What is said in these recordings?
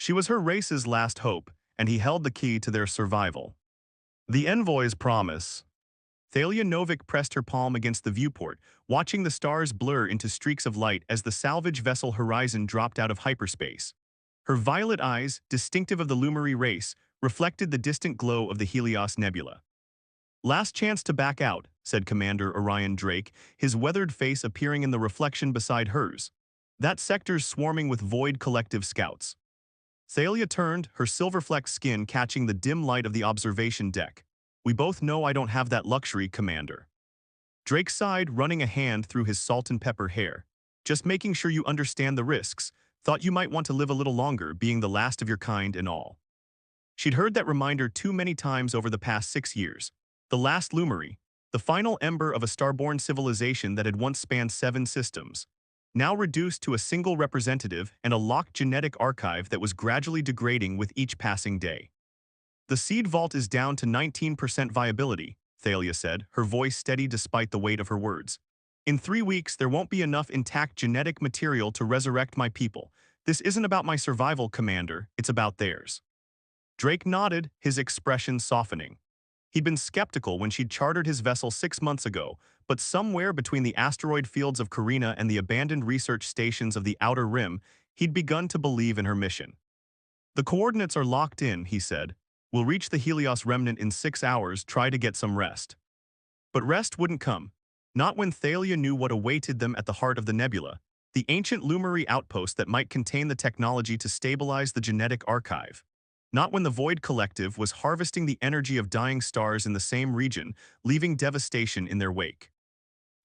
She was her race's last hope, and he held the key to their survival. The envoy's promise. Thalia Novik pressed her palm against the viewport, watching the stars blur into streaks of light as the salvage vessel Horizon dropped out of hyperspace. Her violet eyes, distinctive of the Lumary race, reflected the distant glow of the Helios Nebula. "Last chance to back out," said Commander Orion Drake, his weathered face appearing in the reflection beside hers. "That sector's swarming with Void Collective scouts." Thalia turned, her silver-flecked skin catching the dim light of the observation deck. "We both know I don't have that luxury, Commander." Drake sighed, running a hand through his salt and pepper hair. "Just making sure you understand the risks. Thought you might want to live a little longer, being the last of your kind and all." She'd heard that reminder too many times over the past 6 years. The last Lumary, the final ember of a starborn civilization that had once spanned 7 systems, now reduced to a single representative and a locked genetic archive that was gradually degrading with each passing day. "The seed vault is down to 19% viability," Thalia said, her voice steady despite the weight of her words. "In 3 weeks, there won't be enough intact genetic material to resurrect my people. This isn't about my survival, Commander, it's about theirs." Drake nodded, his expression softening. He'd been skeptical when she'd chartered his vessel 6 months ago, but somewhere between the asteroid fields of Carina and the abandoned research stations of the Outer Rim, he'd begun to believe in her mission. "The coordinates are locked in," he said. "We'll reach the Helios remnant in 6 hours, try to get some rest." But rest wouldn't come. Not when Thalia knew what awaited them at the heart of the nebula, the ancient Lumary outpost that might contain the technology to stabilize the genetic archive. Not when the Void Collective was harvesting the energy of dying stars in the same region, leaving devastation in their wake.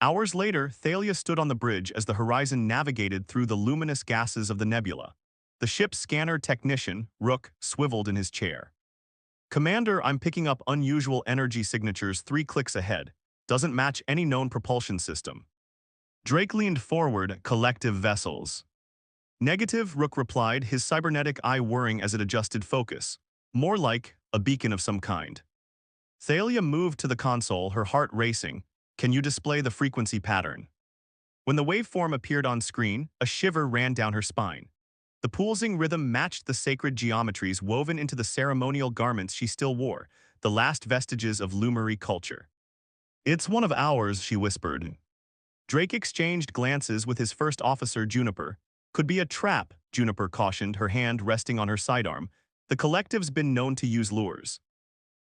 Hours later, Thalia stood on the bridge as the Horizon navigated through the luminous gases of the nebula. The ship's scanner technician, Rook, swiveled in his chair. "Commander, I'm picking up unusual energy signatures 3 clicks ahead. Doesn't match any known propulsion system." Drake leaned forward, "Collective vessels." "Negative," Rook replied, his cybernetic eye whirring as it adjusted focus. "More like a beacon of some kind." Thalia moved to the console, her heart racing. "Can you display the frequency pattern?" When the waveform appeared on screen, a shiver ran down her spine. The pulsing rhythm matched the sacred geometries woven into the ceremonial garments she still wore, the last vestiges of Lumary culture. "It's one of ours," she whispered. Drake exchanged glances with his first officer, Juniper. "Could be a trap," Juniper cautioned, her hand resting on her sidearm. "The collective's been known to use lures."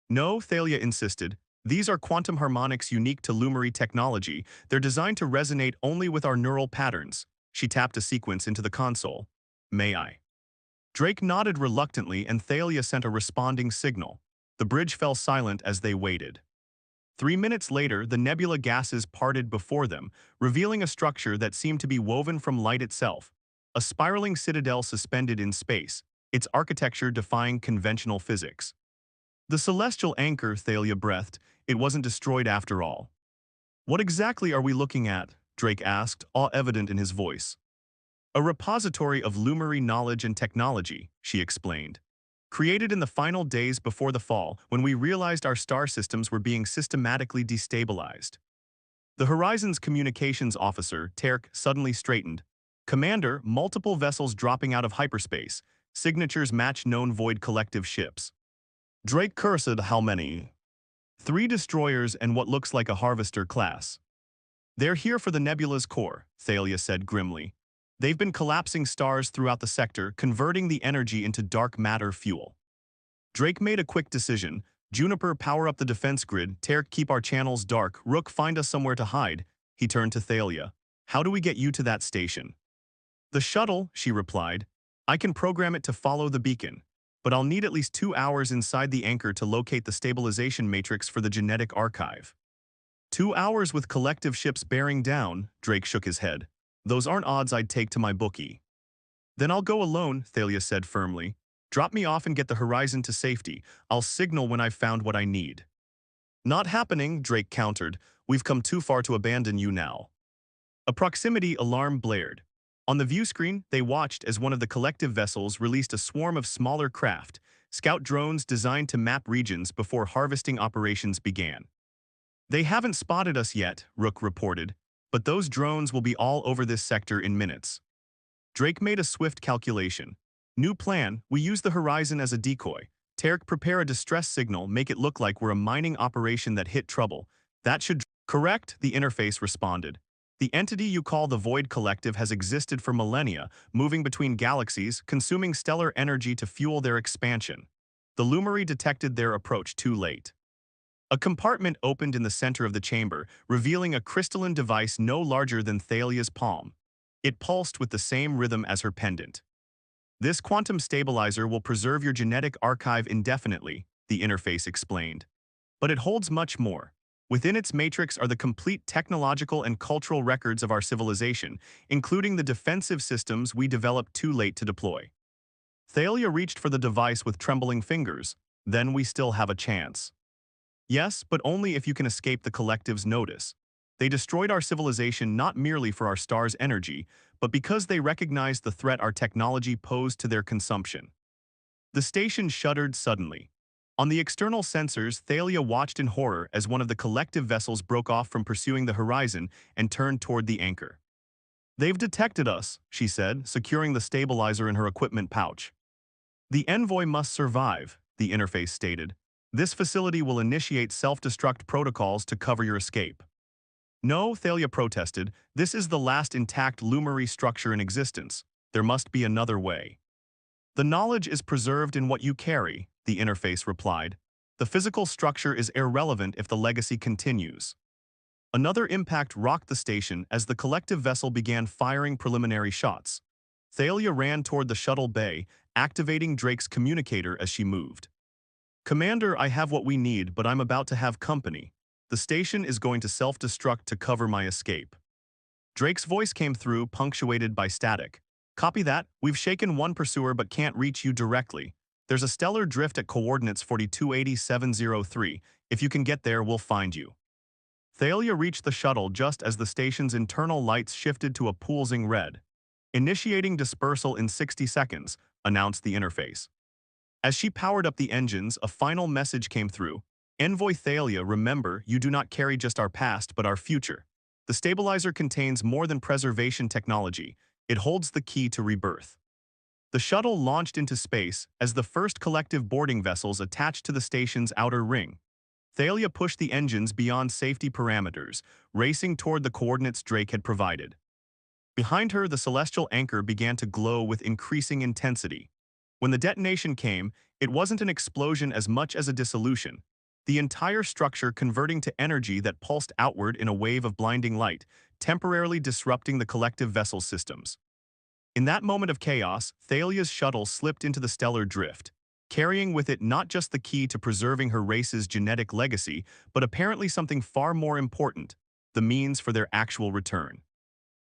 "No," Thalia insisted. "These are quantum harmonics unique to Lumary technology. They're designed to resonate only with our neural patterns." She tapped a sequence into the console. "May I?" Drake nodded reluctantly and Thalia sent a responding signal. The bridge fell silent as they waited. 3 minutes later, the nebula gases parted before them, revealing a structure that seemed to be woven from light itself. A spiraling citadel suspended in space, its architecture defying conventional physics. "The celestial anchor," Thalia breathed. "It wasn't destroyed after all." "What exactly are we looking at?" Drake asked, awe evident in his voice. "A repository of Lumary knowledge and technology," she explained. "Created in the final days before the fall, when we realized our star systems were being systematically destabilized." The Horizon's communications officer, Terk, suddenly straightened. "Commander, multiple vessels dropping out of hyperspace. Signatures match known Void Collective ships." Drake cursed, "How many?" "3 destroyers and what looks like a harvester class." "They're here for the nebula's core," Thalia said grimly. "They've been collapsing stars throughout the sector, converting the energy into dark matter fuel." Drake made a quick decision. "Juniper, power up the defense grid. Terk, keep our channels dark. Rook, find us somewhere to hide." He turned to Thalia. "How do we get you to that station?" "The shuttle," she replied. "I can program it to follow the beacon. But I'll need at least 2 hours inside the anchor to locate the stabilization matrix for the genetic archive." 2 hours with collective ships bearing down," Drake shook his head. "Those aren't odds I'd take to my bookie." "Then I'll go alone," Thalia said firmly. "Drop me off and get the Horizon to safety. I'll signal when I've found what I need." "Not happening," Drake countered. "We've come too far to abandon you now." A proximity alarm blared. On the view screen, they watched as one of the collective vessels released a swarm of smaller craft, scout drones designed to map regions before harvesting operations began. "They haven't spotted us yet," Rook reported, "but those drones will be all over this sector in minutes." Drake made a swift calculation. New plan, we use the horizon as a decoy. Tarek, prepare a distress signal, make it look like we're a mining operation that hit trouble. That should... Correct, the interface responded. The entity you call the Void Collective has existed for millennia, moving between galaxies, consuming stellar energy to fuel their expansion. The Lumary detected their approach too late. A compartment opened in the center of the chamber, revealing a crystalline device no larger than Thalia's palm. It pulsed with the same rhythm as her pendant. This quantum stabilizer will preserve your genetic archive indefinitely, the interface explained. But it holds much more. Within its matrix are the complete technological and cultural records of our civilization, including the defensive systems we developed too late to deploy. Thalia reached for the device with trembling fingers. Then we still have a chance. Yes, but only if you can escape the collective's notice. They destroyed our civilization not merely for our star's energy, but because they recognized the threat our technology posed to their consumption. The station shuddered suddenly. On the external sensors, Thalia watched in horror as one of the collective vessels broke off from pursuing the horizon and turned toward the anchor. "They've detected us," she said, securing the stabilizer in her equipment pouch. "The envoy must survive," the interface stated. "This facility will initiate self-destruct protocols to cover your escape." "No," Thalia protested, "this is the last intact Lumary structure in existence. There must be another way." "The knowledge is preserved in what you carry," the interface replied. "The physical structure is irrelevant if the legacy continues." Another impact rocked the station as the collective vessel began firing preliminary shots. Thalia ran toward the shuttle bay, activating Drake's communicator as she moved. "Commander, I have what we need, but I'm about to have company. The station is going to self-destruct to cover my escape." Drake's voice came through, punctuated by static. "Copy that. We've shaken one pursuer but can't reach you directly. There's a stellar drift at coordinates 428703. If you can get there, we'll find you." Thalia reached the shuttle just as the station's internal lights shifted to a pulsing red. "Initiating dispersal in 60 seconds, announced the interface. As she powered up the engines, a final message came through. "Envoy Thalia, remember, you do not carry just our past but our future. The stabilizer contains more than preservation technology. It holds the key to rebirth." The shuttle launched into space as the first collective boarding vessels attached to the station's outer ring. Thalia pushed the engines beyond safety parameters, racing toward the coordinates Drake had provided. Behind her, the celestial anchor began to glow with increasing intensity. When the detonation came, it wasn't an explosion as much as a dissolution. The entire structure converting to energy that pulsed outward in a wave of blinding light, temporarily disrupting the collective vessel's systems. In that moment of chaos, Thalia's shuttle slipped into the stellar drift, carrying with it not just the key to preserving her race's genetic legacy, but apparently something far more important, the means for their actual return.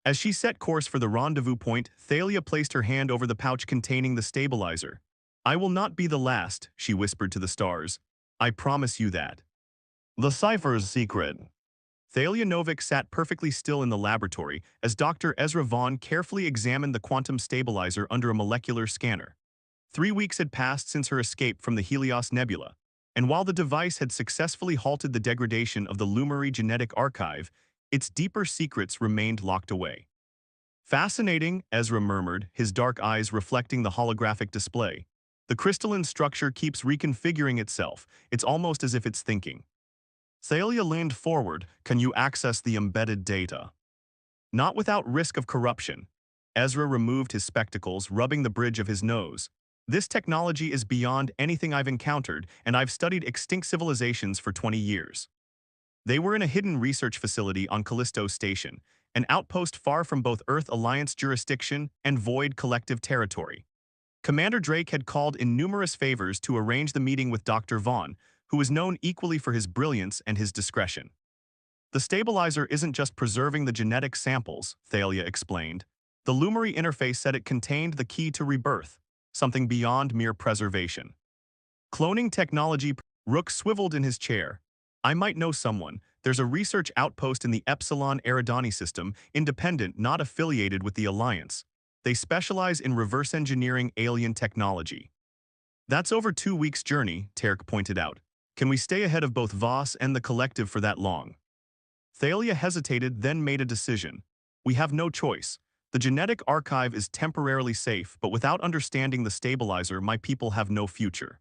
As she set course for the rendezvous point, Thalia placed her hand over the pouch containing the stabilizer. "I will not be the last," she whispered to the stars. "I promise you that." The cipher's secret. Thalia Novik sat perfectly still in the laboratory as Dr. Ezra Vaughn carefully examined the quantum stabilizer under a molecular scanner. 3 weeks had passed since her escape from the Helios Nebula, and while the device had successfully halted the degradation of the Lumary genetic archive, its deeper secrets remained locked away. "Fascinating," Ezra murmured, his dark eyes reflecting the holographic display. "The crystalline structure keeps reconfiguring itself. It's almost as if it's thinking." Thalia leaned forward. "Can you access the embedded data?" "Not without risk of corruption." Ezra removed his spectacles, rubbing the bridge of his nose. "This technology is beyond anything I've encountered, and I've studied extinct civilizations for 20 years. They were in a hidden research facility on Callisto Station, an outpost far from both Earth Alliance jurisdiction and Void Collective territory. Commander Drake had called in numerous favors to arrange the meeting with Dr. Vaughn, who was known equally for his brilliance and his discretion. The stabilizer isn't just preserving the genetic samples, Thalia explained. The Lumary interface said it contained the key to rebirth, something beyond mere preservation. Cloning technology. Rook swiveled in his chair. "I might know someone. There's a research outpost in the Epsilon Eridani system, independent, not affiliated with the Alliance. They specialize in reverse engineering alien technology." "That's over 2 weeks' journey," Tarek pointed out. "Can we stay ahead of both Voss and the Collective for that long?" Thalia hesitated, then made a decision. "We have no choice. The genetic archive is temporarily safe, but without understanding the stabilizer, my people have no future.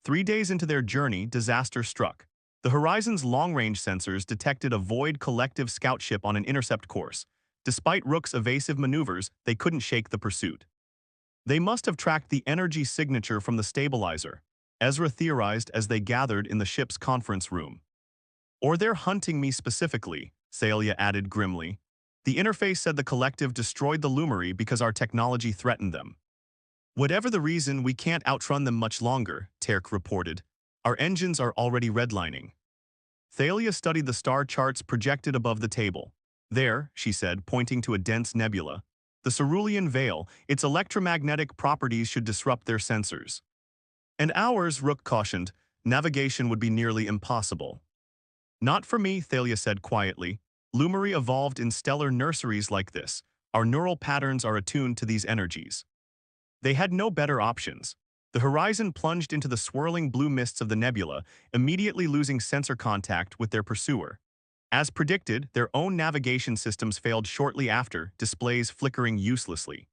3 days into their journey, disaster struck. The Horizon's long-range sensors detected a Void collective scout ship on an intercept course. Despite Rook's evasive maneuvers, they couldn't shake the pursuit. They must have tracked the energy signature from the stabilizer, Ezra theorized as they gathered in the ship's conference room. Or they're hunting me specifically, Thalia added grimly. The interface said the collective destroyed the Lumery because our technology threatened them. Whatever the reason, we can't outrun them much longer, Terk reported. Our engines are already redlining. Thalia studied the star charts projected above the table. There, she said, pointing to a dense nebula. The Cerulean Veil, its electromagnetic properties should disrupt their sensors. And ours, Rook cautioned, navigation would be nearly impossible. Not for me, Thalia said quietly. Lumery evolved in stellar nurseries like this. Our neural patterns are attuned to these energies. They had no better options. The Horizon plunged into the swirling blue mists of the nebula, immediately losing sensor contact with their pursuer. As predicted, their own navigation systems failed shortly after, displays flickering uselessly.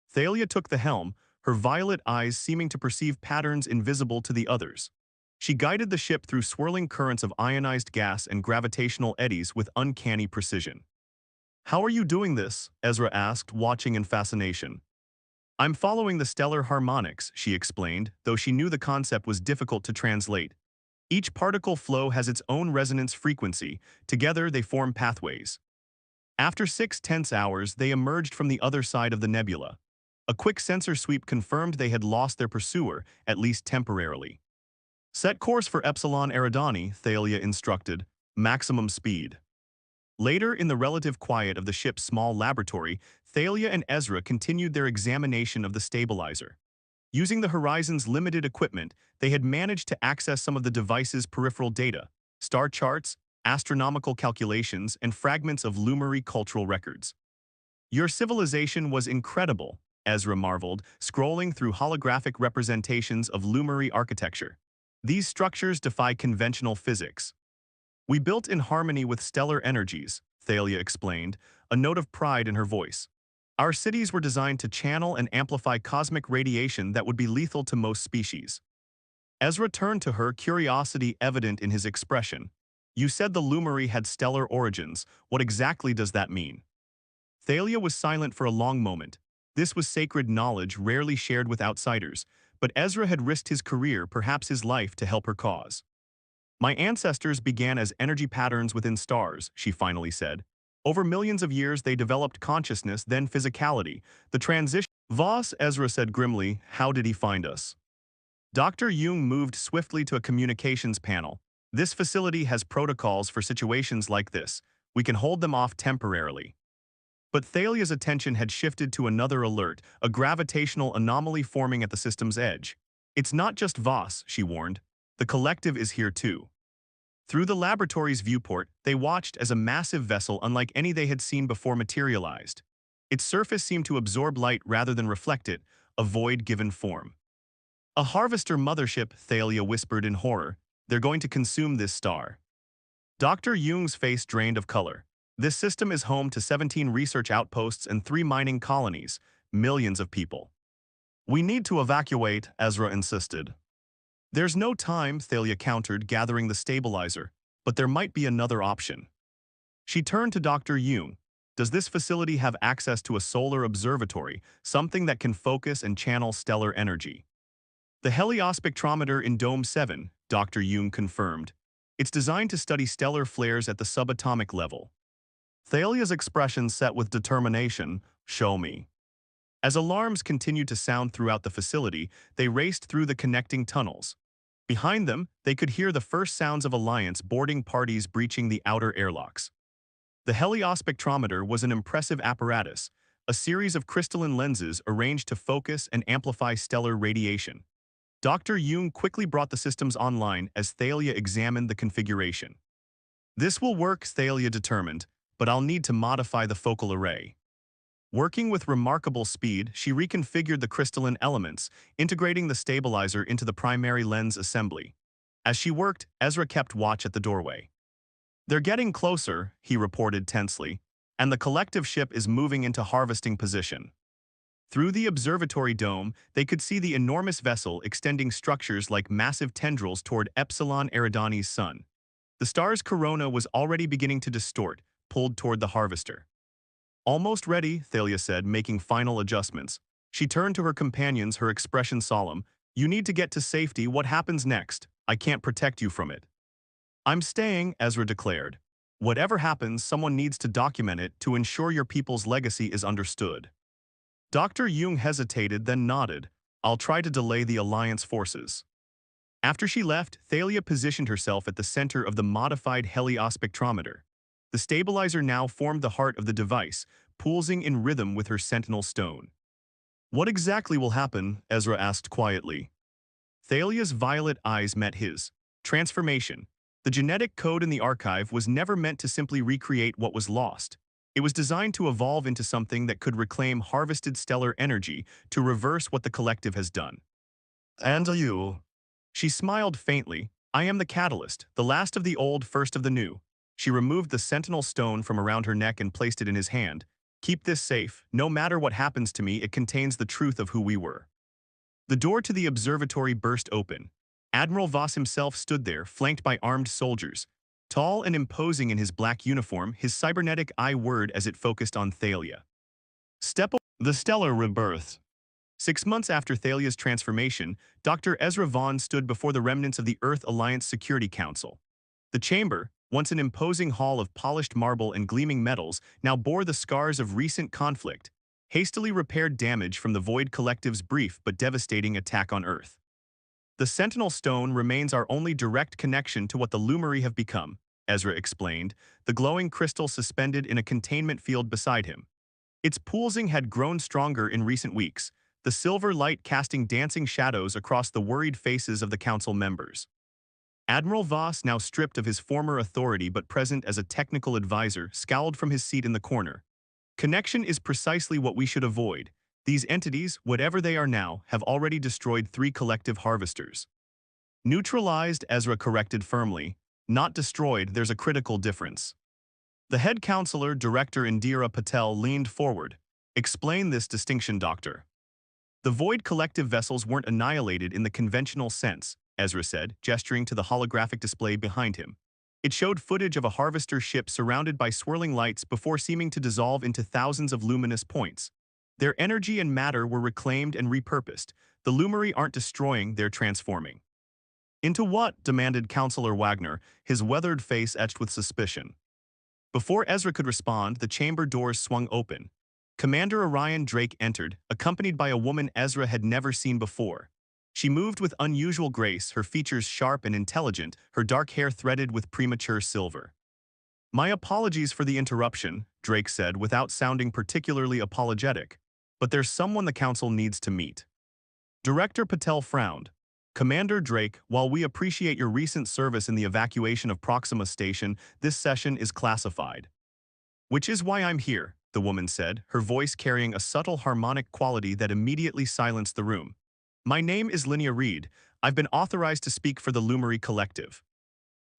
Thalia took the helm, her violet eyes seeming to perceive patterns invisible to the others. She guided the ship through swirling currents of ionized gas and gravitational eddies with uncanny precision. "How are you doing this?" Ezra asked, watching in fascination. "I'm following the stellar harmonics," she explained, though she knew the concept was difficult to translate. Each particle flow has its own resonance frequency. Together, they form pathways. After 6 tense hours, they emerged from the other side of the nebula. A quick sensor sweep confirmed they had lost their pursuer, at least temporarily. "Set course for Epsilon Eridani," Thalia instructed. "Maximum speed." Later, in the relative quiet of the ship's small laboratory, Thalia and Ezra continued their examination of the stabilizer. Using the Horizon's limited equipment, they had managed to access some of the device's peripheral data, star charts, astronomical calculations, and fragments of Lumery cultural records. "Your civilization was incredible," Ezra marveled, scrolling through holographic representations of Lumery architecture. "These structures defy conventional physics." "We built in harmony with stellar energies," Thalia explained, a note of pride in her voice. "Our cities were designed to channel and amplify cosmic radiation that would be lethal to most species." Ezra turned to her, curiosity evident in his expression. "You said the Lumery had stellar origins. What exactly does that mean?" Thalia was silent for a long moment. This was sacred knowledge rarely shared with outsiders, but Ezra had risked his career, perhaps his life, to help her cause. "My ancestors began as energy patterns within stars," she finally said. "Over millions of years they developed consciousness, then physicality. The transition—" "Voss," Ezra said grimly, "how did he find us?" Dr. Jung moved swiftly to a communications panel. "This facility has protocols for situations like this. We can hold them off temporarily." But Thalia's attention had shifted to another alert, a gravitational anomaly forming at the system's edge. "It's not just Voss," she warned. "The collective is here too." Through the laboratory's viewport, they watched as a massive vessel unlike any they had seen before materialized. Its surface seemed to absorb light rather than reflect it, a void-given form. "A harvester mothership," Thalia whispered in horror. "They're going to consume this star." Dr. Jung's face drained of color. "This system is home to 17 research outposts and 3 mining colonies, millions of people." "We need to evacuate," Ezra insisted. "There's no time," Thalia countered, gathering the stabilizer, "but there might be another option." She turned to Dr. Jung. "Does this facility have access to a solar observatory, something that can focus and channel stellar energy?" "The heliospectrometer in Dome 7, Dr. Jung confirmed. "It's designed to study stellar flares at the subatomic level." Thalia's expression set with determination. "Show me." As alarms continued to sound throughout the facility, they raced through the connecting tunnels. Behind them, they could hear the first sounds of Alliance boarding parties breaching the outer airlocks. The heliospectrometer was an impressive apparatus, a series of crystalline lenses arranged to focus and amplify stellar radiation. Dr. Jung quickly brought the systems online as Thalia examined the configuration. "This will work," Thalia determined, "but I'll need to modify the focal array." Working with remarkable speed, she reconfigured the crystalline elements, integrating the stabilizer into the primary lens assembly. As she worked, Ezra kept watch at the doorway. "They're getting closer," he reported tensely. and the collective ship is moving into harvesting position. Through the observatory dome, they could see the enormous vessel extending structures like massive tendrils toward Epsilon Eridani's sun. The star's corona was already beginning to distort, pulled toward the harvester. Almost ready, Thalia said, making final adjustments. She turned to her companions, her expression solemn. You need to get to safety. What happens next? I can't protect you from it. I'm staying, Ezra declared. Whatever happens, someone needs to document it to ensure your people's legacy is understood. Dr. Jung hesitated, then nodded. I'll try to delay the Alliance forces. After she left, Thalia positioned herself at the center of the modified heliospectrometer. The stabilizer now formed the heart of the device, pulsing in rhythm with her sentinel stone. What exactly will happen? Ezra asked quietly. Thalia's violet eyes met his. Transformation. The genetic code in the archive was never meant to simply recreate what was lost. It was designed to evolve into something that could reclaim harvested stellar energy to reverse what the collective has done. And you? She smiled faintly. I am the catalyst, the last of the old, first of the new. She removed the sentinel stone from around her neck and placed it in his hand. Keep this safe. No matter what happens to me, it contains the truth of who we were. The door to the observatory burst open. Admiral Voss himself stood there, flanked by armed soldiers. Tall and imposing in his black uniform, his cybernetic eye whirred as it focused on Thalia. The stellar rebirth. 6 months after Thalia's transformation, Dr. Ezra Vaughn stood before the remnants of the Earth Alliance Security Council. The chamber, once an imposing hall of polished marble and gleaming metals, now bore the scars of recent conflict, hastily repaired damage from the Void Collective's brief but devastating attack on Earth. The Sentinel Stone remains our only direct connection to what the Lumeri have become, Ezra explained, the glowing crystal suspended in a containment field beside him. Its pulsing had grown stronger in recent weeks, the silver light casting dancing shadows across the worried faces of the council members. Admiral Voss, now stripped of his former authority but present as a technical advisor, scowled from his seat in the corner. Connection is precisely what we should avoid. These entities, whatever they are now, have already destroyed 3 collective harvesters. Neutralized, Ezra corrected firmly. Not destroyed, there's a critical difference. The head counselor, Director Indira Patel, leaned forward. Explain this distinction, Doctor. The Void Collective vessels weren't annihilated in the conventional sense, Ezra said, gesturing to the holographic display behind him. It showed footage of a harvester ship surrounded by swirling lights before seeming to dissolve into thousands of luminous points. Their energy and matter were reclaimed and repurposed. The Lumeri aren't destroying, they're transforming. Into what? Demanded Counselor Wagner, his weathered face etched with suspicion. Before Ezra could respond, the chamber doors swung open. Commander Orion Drake entered, accompanied by a woman Ezra had never seen before. She moved with unusual grace, her features sharp and intelligent, her dark hair threaded with premature silver. My apologies for the interruption, Drake said without sounding particularly apologetic, but there's someone the council needs to meet. Director Patel frowned. Commander Drake, while we appreciate your recent service in the evacuation of Proxima Station, this session is classified. Which is why I'm here, the woman said, her voice carrying a subtle harmonic quality that immediately silenced the room. My name is Linnea Reed. I've been authorized to speak for the Lumeri Collective.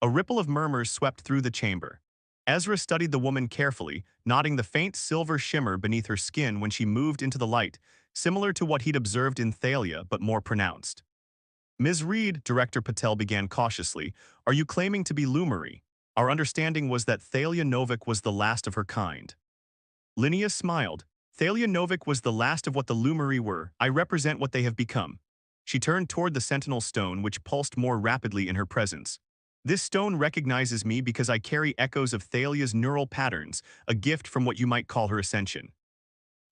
A ripple of murmurs swept through the chamber. Ezra studied the woman carefully, noting the faint silver shimmer beneath her skin when she moved into the light, similar to what he'd observed in Thalia but more pronounced. Ms. Reed, Director Patel began cautiously, are you claiming to be Lumeri? Our understanding was that Thalia Novik was the last of her kind. Linnea smiled. Thalia Novik was the last of what the Lumeri were. I represent what they have become. She turned toward the Sentinel Stone, which pulsed more rapidly in her presence. This stone recognizes me because I carry echoes of Thalia's neural patterns, a gift from what you might call her ascension.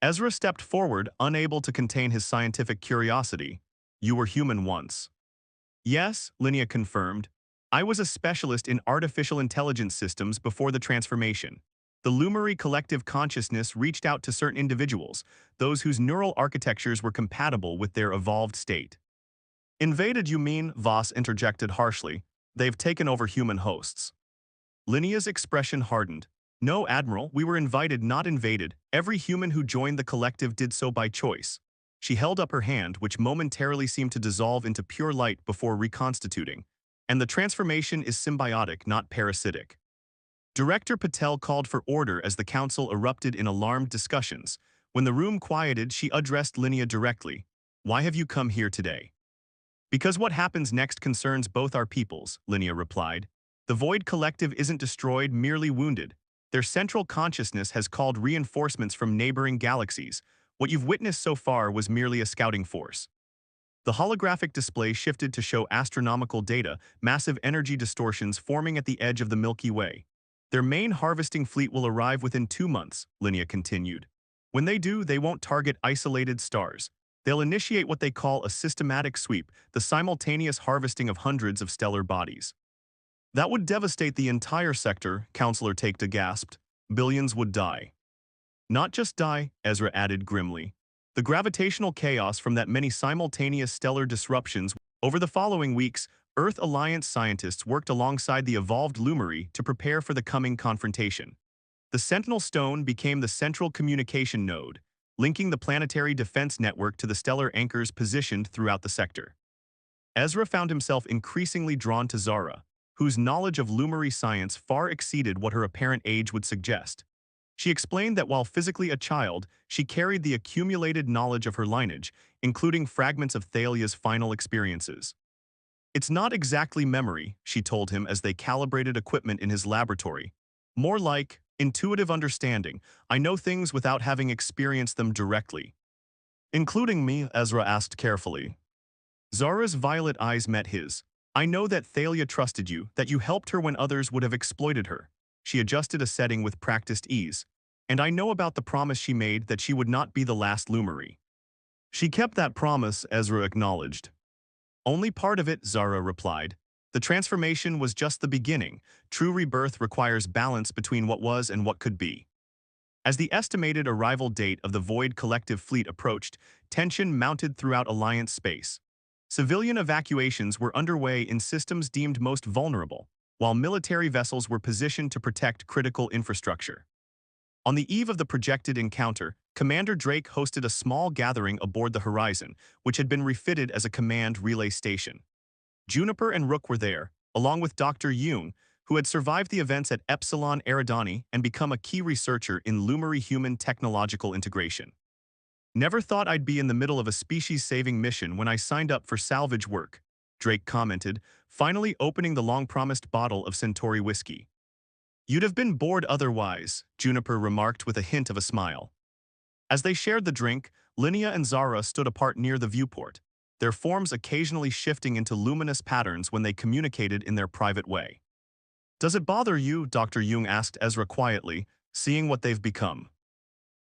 Ezra stepped forward, unable to contain his scientific curiosity. You were human once. Yes, Linnea confirmed. I was a specialist in artificial intelligence systems before the transformation. The Lumeri collective consciousness reached out to certain individuals, those whose neural architectures were compatible with their evolved state. Invaded, you mean? Voss interjected harshly. They've taken over human hosts. Linnea's expression hardened. No, Admiral, we were invited, not invaded. Every human who joined the collective did so by choice. She held up her hand, which momentarily seemed to dissolve into pure light before reconstituting. And the transformation is symbiotic, not parasitic. Director Patel called for order as the council erupted in alarmed discussions. When the room quieted, she addressed Linnea directly. "Why have you come here today?" "Because what happens next concerns both our peoples," Linnea replied. "The Void Collective isn't destroyed, merely wounded. Their central consciousness has called reinforcements from neighboring galaxies. What you've witnessed so far was merely a scouting force." The holographic display shifted to show astronomical data, massive energy distortions forming at the edge of the Milky Way. "Their main harvesting fleet will arrive within 2 months," Linnea continued. "When they do, they won't target isolated stars. They'll initiate what they call a systematic sweep, the simultaneous harvesting of hundreds of stellar bodies." "That would devastate the entire sector," Counselor Takeda gasped. "Billions would die." "Not just die," Ezra added grimly. "The gravitational chaos from that many simultaneous stellar disruptions." Over the following weeks, Earth Alliance scientists worked alongside the evolved Lumary to prepare for the coming confrontation. The Sentinel Stone became the central communication node, linking the planetary defense network to the stellar anchors positioned throughout the sector. Ezra found himself increasingly drawn to Zara, whose knowledge of Lumary science far exceeded what her apparent age would suggest. She explained that while physically a child, she carried the accumulated knowledge of her lineage, including fragments of Thalia's final experiences. "It's not exactly memory," she told him as they calibrated equipment in his laboratory. "More like intuitive understanding. I know things without having experienced them directly." "Including me?" Ezra asked carefully. Zara's violet eyes met his. "I know that Thalia trusted you, that you helped her when others would have exploited her." She adjusted a setting with practiced ease. "And I know about the promise she made that she would not be the last Lumary." "She kept that promise," Ezra acknowledged. "Only part of it," Zara replied. "The transformation was just the beginning. True rebirth requires balance between what was and what could be." As the estimated arrival date of the Void Collective fleet approached, tension mounted throughout Alliance space. Civilian evacuations were underway in systems deemed most vulnerable, while military vessels were positioned to protect critical infrastructure. On the eve of the projected encounter, Commander Drake hosted a small gathering aboard the Horizon, which had been refitted as a command relay station. Juniper and Rook were there, along with Dr. Jung, who had survived the events at Epsilon Eridani and become a key researcher in Lumary-human technological integration. "Never thought I'd be in the middle of a species-saving mission when I signed up for salvage work," Drake commented, finally opening the long-promised bottle of Centauri whiskey. "You'd have been bored otherwise," Juniper remarked with a hint of a smile. As they shared the drink, Linnea and Zara stood apart near the viewport, their forms occasionally shifting into luminous patterns when they communicated in their private way. "Does it bother you?" Dr. Jung asked Ezra quietly, "seeing what they've become?"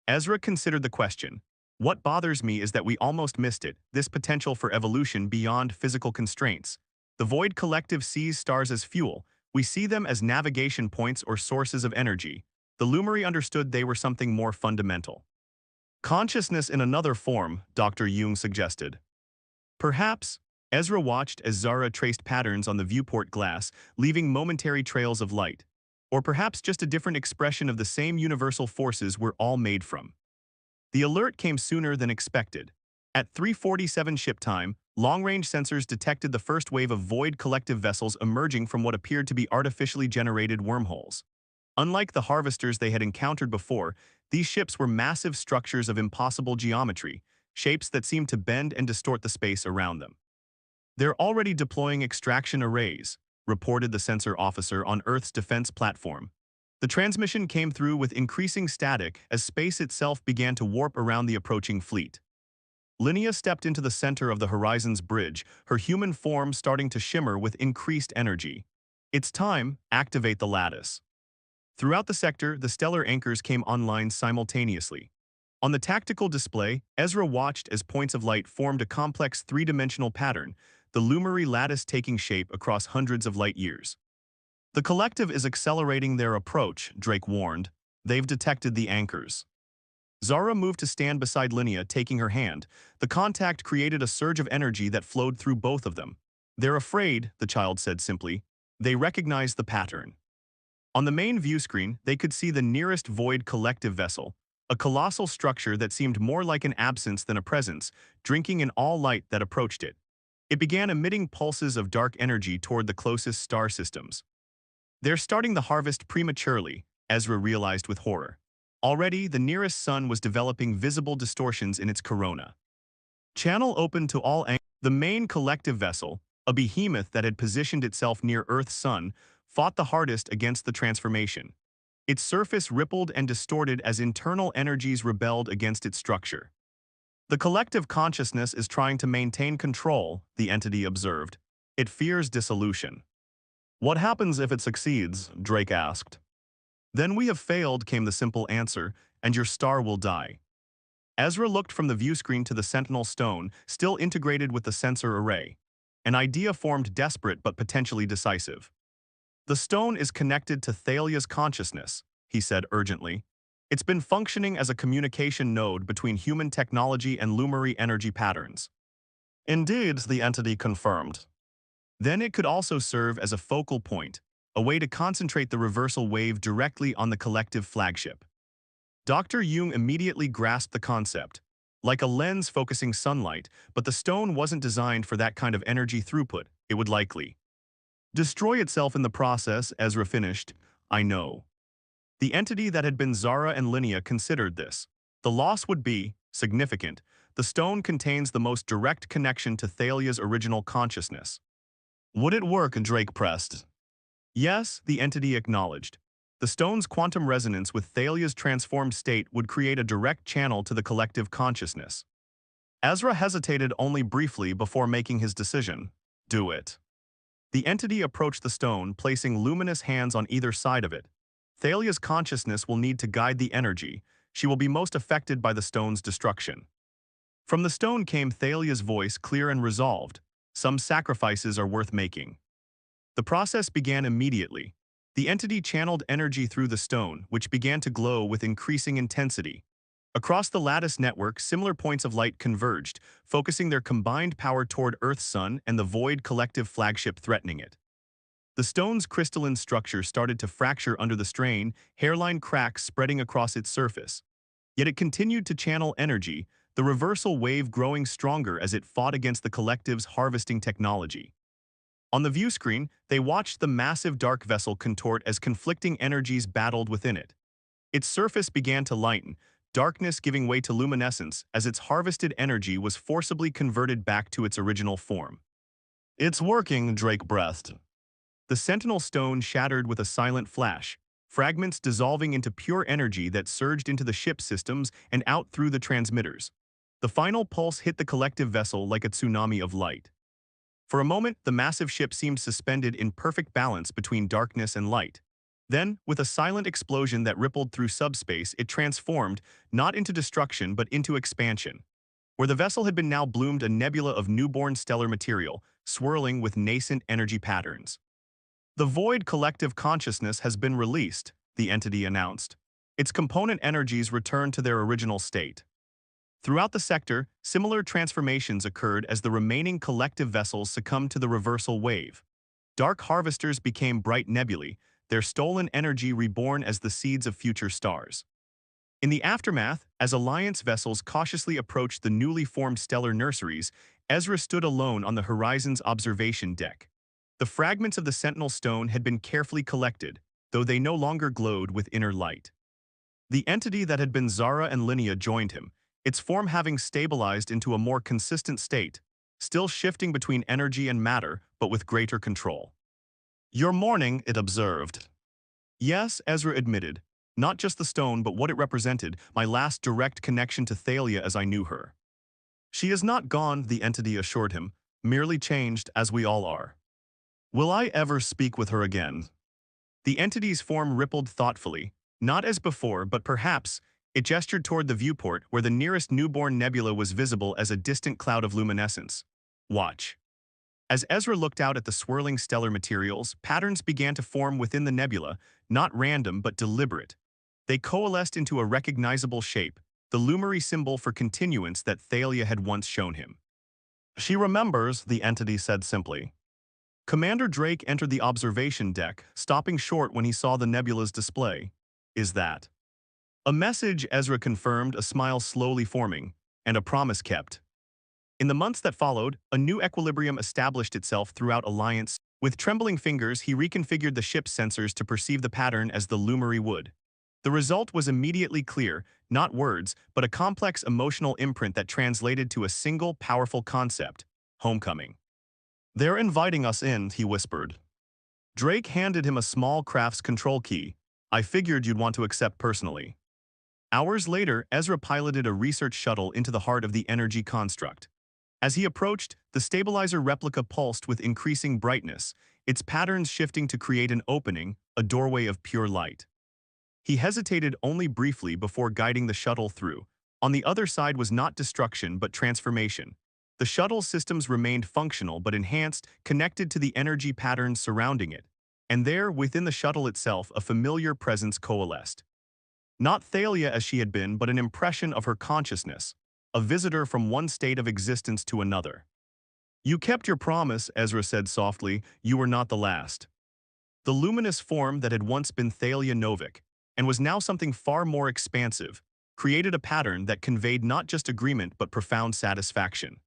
Ezra considered the question. "What bothers me is that we almost missed it, this potential for evolution beyond physical constraints. The Void Collective sees stars as fuel. We see them as navigation points or sources of energy. The Lumary understood they were something more fundamental." "Consciousness in another form," Dr. Jung suggested. "Perhaps." Ezra watched as Zara traced patterns on the viewport glass, leaving momentary trails of light. "Or perhaps just a different expression of the same universal forces we're all made from." The alert came sooner than expected. At 3:47 ship time, long-range sensors detected the first wave of Void Collective vessels emerging from what appeared to be artificially generated wormholes. Unlike the harvesters they had encountered before, these ships were massive structures of impossible geometry, shapes that seemed to bend and distort the space around them. "They're already deploying extraction arrays," reported the sensor officer on Earth's defense platform. The transmission came through with increasing static as space itself began to warp around the approaching fleet. Linnea stepped into the center of the Horizon's bridge, her human form starting to shimmer with increased energy. "It's time, activate the lattice." Throughout the sector, the stellar anchors came online simultaneously. On the tactical display, Ezra watched as points of light formed a complex three-dimensional pattern, the Lumary lattice taking shape across hundreds of light years. "The collective is accelerating their approach," Drake warned. "They've detected the anchors." Zara moved to stand beside Linnea, taking her hand. The contact created a surge of energy that flowed through both of them. "They're afraid," the child said simply. "They recognize the pattern." On the main view screen, they could see the nearest Void Collective vessel, a colossal structure that seemed more like an absence than a presence, drinking in all light that approached it. It began emitting pulses of dark energy toward the closest star systems. They're starting the harvest prematurely, Ezra realized with horror. Already, the nearest sun was developing visible distortions in its corona. Channel open to all angles. The main collective vessel, a behemoth that had positioned itself near Earth's sun, fought the hardest against the transformation. Its surface rippled and distorted as internal energies rebelled against its structure. The collective consciousness is trying to maintain control, the entity observed. It fears dissolution. What happens if it succeeds? Drake asked. Then we have failed, came the simple answer, and your star will die. Ezra looked from the view screen to the Sentinel stone, still integrated with the sensor array. An idea formed, desperate but potentially decisive. The stone is connected to Thalia's consciousness, he said urgently. It's been functioning as a communication node between human technology and Lumary energy patterns. Indeed, the entity confirmed. Then it could also serve as a focal point, a way to concentrate the reversal wave directly on the collective flagship. Dr. Jung immediately grasped the concept. Like a lens focusing sunlight, but the stone wasn't designed for that kind of energy throughput. It would likely destroy itself in the process, Ezra finished. I know. The entity that had been Zara and Linnea considered this. The loss would be significant. The stone contains the most direct connection to Thalia's original consciousness. Would it work? Drake pressed. Yes, the entity acknowledged. The stone's quantum resonance with Thalia's transformed state would create a direct channel to the collective consciousness. Ezra hesitated only briefly before making his decision. Do it. The entity approached the stone, placing luminous hands on either side of it. Thalia's consciousness will need to guide the energy. She will be most affected by the stone's destruction. From the stone came Thalia's voice, clear and resolved. Some sacrifices are worth making. The process began immediately. The entity channeled energy through the stone, which began to glow with increasing intensity. Across the lattice network, similar points of light converged, focusing their combined power toward Earth's sun and the void collective flagship threatening it. The stone's crystalline structure started to fracture under the strain, hairline cracks spreading across its surface. Yet it continued to channel energy, the reversal wave growing stronger as it fought against the collective's harvesting technology. On the view screen, they watched the massive dark vessel contort as conflicting energies battled within it. Its surface began to lighten, darkness giving way to luminescence as its harvested energy was forcibly converted back to its original form. It's working, Drake breathed. The Sentinel stone shattered with a silent flash, fragments dissolving into pure energy that surged into the ship's systems and out through the transmitters. The final pulse hit the collective vessel like a tsunami of light. For a moment, the massive ship seemed suspended in perfect balance between darkness and light. Then, with a silent explosion that rippled through subspace, it transformed, not into destruction but into expansion. Where the vessel had been now bloomed a nebula of newborn stellar material, swirling with nascent energy patterns. The void collective consciousness has been released, the entity announced. Its component energies returned to their original state. Throughout the sector, similar transformations occurred as the remaining collective vessels succumbed to the reversal wave. Dark harvesters became bright nebulae, their stolen energy reborn as the seeds of future stars. In the aftermath, as Alliance vessels cautiously approached the newly formed stellar nurseries, Ezra stood alone on the horizon's observation deck. The fragments of the Sentinel stone had been carefully collected, though they no longer glowed with inner light. The entity that had been Zara and Linnea joined him, its form having stabilized into a more consistent state, still shifting between energy and matter, but with greater control. Your mourning, it observed. Yes, Ezra admitted. Not just the stone, but what it represented, my last direct connection to Thalia as I knew her. She is not gone, the entity assured him, merely changed as we all are. Will I ever speak with her again? The entity's form rippled thoughtfully, not as before, but perhaps. It gestured toward the viewport where the nearest newborn nebula was visible as a distant cloud of luminescence. Watch. As Ezra looked out at the swirling stellar materials, patterns began to form within the nebula, not random but deliberate. They coalesced into a recognizable shape, the Lumary symbol for continuance that Thalia had once shown him. She remembers, the entity said simply. Commander Drake entered the observation deck, stopping short when he saw the nebula's display. Is that a message? Ezra confirmed, a smile slowly forming, and a promise kept. In the months that followed, a new equilibrium established itself throughout Alliance. With trembling fingers, he reconfigured the ship's sensors to perceive the pattern as the Lumary would. The result was immediately clear, not words, but a complex emotional imprint that translated to a single powerful concept: homecoming. "They're inviting us in," he whispered. Drake handed him a small craft's control key. "I figured you'd want to accept personally." Hours later, Ezra piloted a research shuttle into the heart of the energy construct. As he approached, the stabilizer replica pulsed with increasing brightness, its patterns shifting to create an opening, a doorway of pure light. He hesitated only briefly before guiding the shuttle through. On the other side was not destruction but transformation. The shuttle's systems remained functional but enhanced, connected to the energy patterns surrounding it. And there, within the shuttle itself, a familiar presence coalesced. Not Thalia as she had been, but an impression of her consciousness, a visitor from one state of existence to another. "You kept your promise," Ezra said softly. "You were not the last." The luminous form that had once been Thalia Novik, and was now something far more expansive, created a pattern that conveyed not just agreement but profound satisfaction.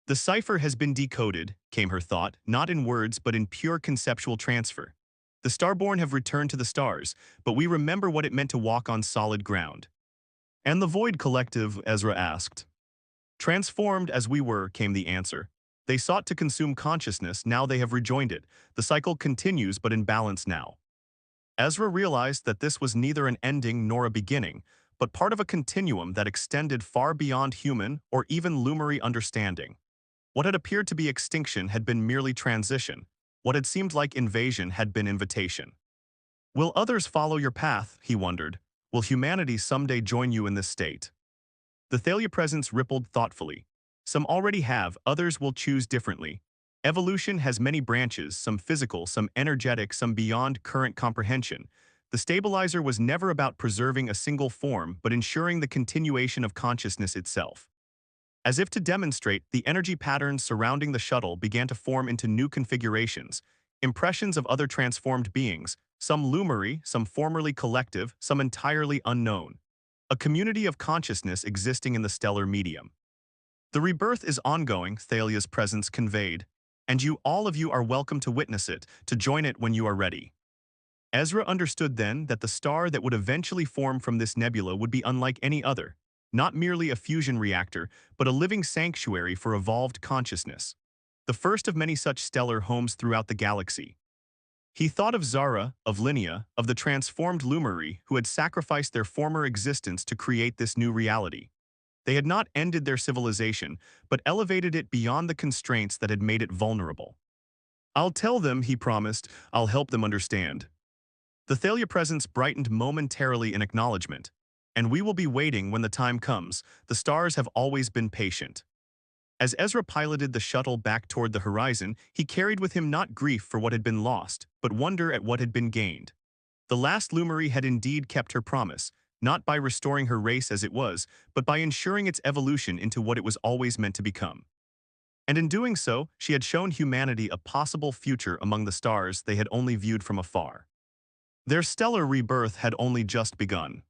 "The cipher has been decoded," came her thought, "not in words but in pure conceptual transfer. The Starborn have returned to the stars, but we remember what it meant to walk on solid ground." "And the Void Collective?" Ezra asked. "Transformed as we were," came the answer. "They sought to consume consciousness, now they have rejoined it. The cycle continues but in balance now." Ezra realized that this was neither an ending nor a beginning, but part of a continuum that extended far beyond human or even Lumary understanding. What had appeared to be extinction had been merely transition. What had seemed like invasion had been invitation. "Will others follow your path?" he wondered. "Will humanity someday join you in this state?" The Thalia presence rippled thoughtfully. "Some already have, others will choose differently. Evolution has many branches, some physical, some energetic, some beyond current comprehension. The stabilizer was never about preserving a single form, but ensuring the continuation of consciousness itself." As if to demonstrate, the energy patterns surrounding the shuttle began to form into new configurations, impressions of other transformed beings, some Lumary, some formerly collective, some entirely unknown. A community of consciousness existing in the stellar medium. "The rebirth is ongoing," Thalia's presence conveyed, "and all of you are welcome to witness it, to join it when you are ready." Ezra understood then that the star that would eventually form from this nebula would be unlike any other, not merely a fusion reactor, but a living sanctuary for evolved consciousness. The first of many such stellar homes throughout the galaxy. He thought of Zara, of Linnea, of the transformed Lumary who had sacrificed their former existence to create this new reality. They had not ended their civilization, but elevated it beyond the constraints that had made it vulnerable. "I'll tell them," he promised. "I'll help them understand." The Thalia presence brightened momentarily in acknowledgement. "And we will be waiting when the time comes. The stars have always been patient." As Ezra piloted the shuttle back toward the horizon, he carried with him not grief for what had been lost, but wonder at what had been gained. The last Lumary had indeed kept her promise, not by restoring her race as it was, but by ensuring its evolution into what it was always meant to become. And in doing so, she had shown humanity a possible future among the stars they had only viewed from afar. Their stellar rebirth had only just begun.